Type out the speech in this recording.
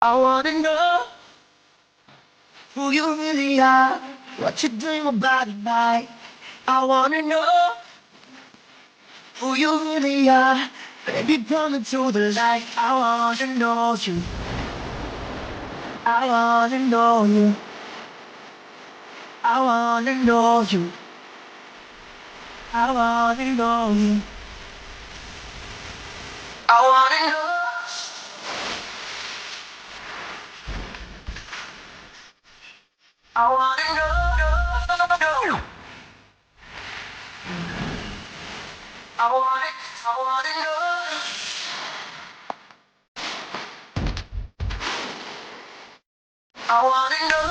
I wanna know who you really are, what you dream about at night. I wanna know who you really are, baby, come into the light. I wanna know you, I wanna know you, I wanna know you, I wanna know you. I wanna know, I wanna know. I wanna know. I wanna know.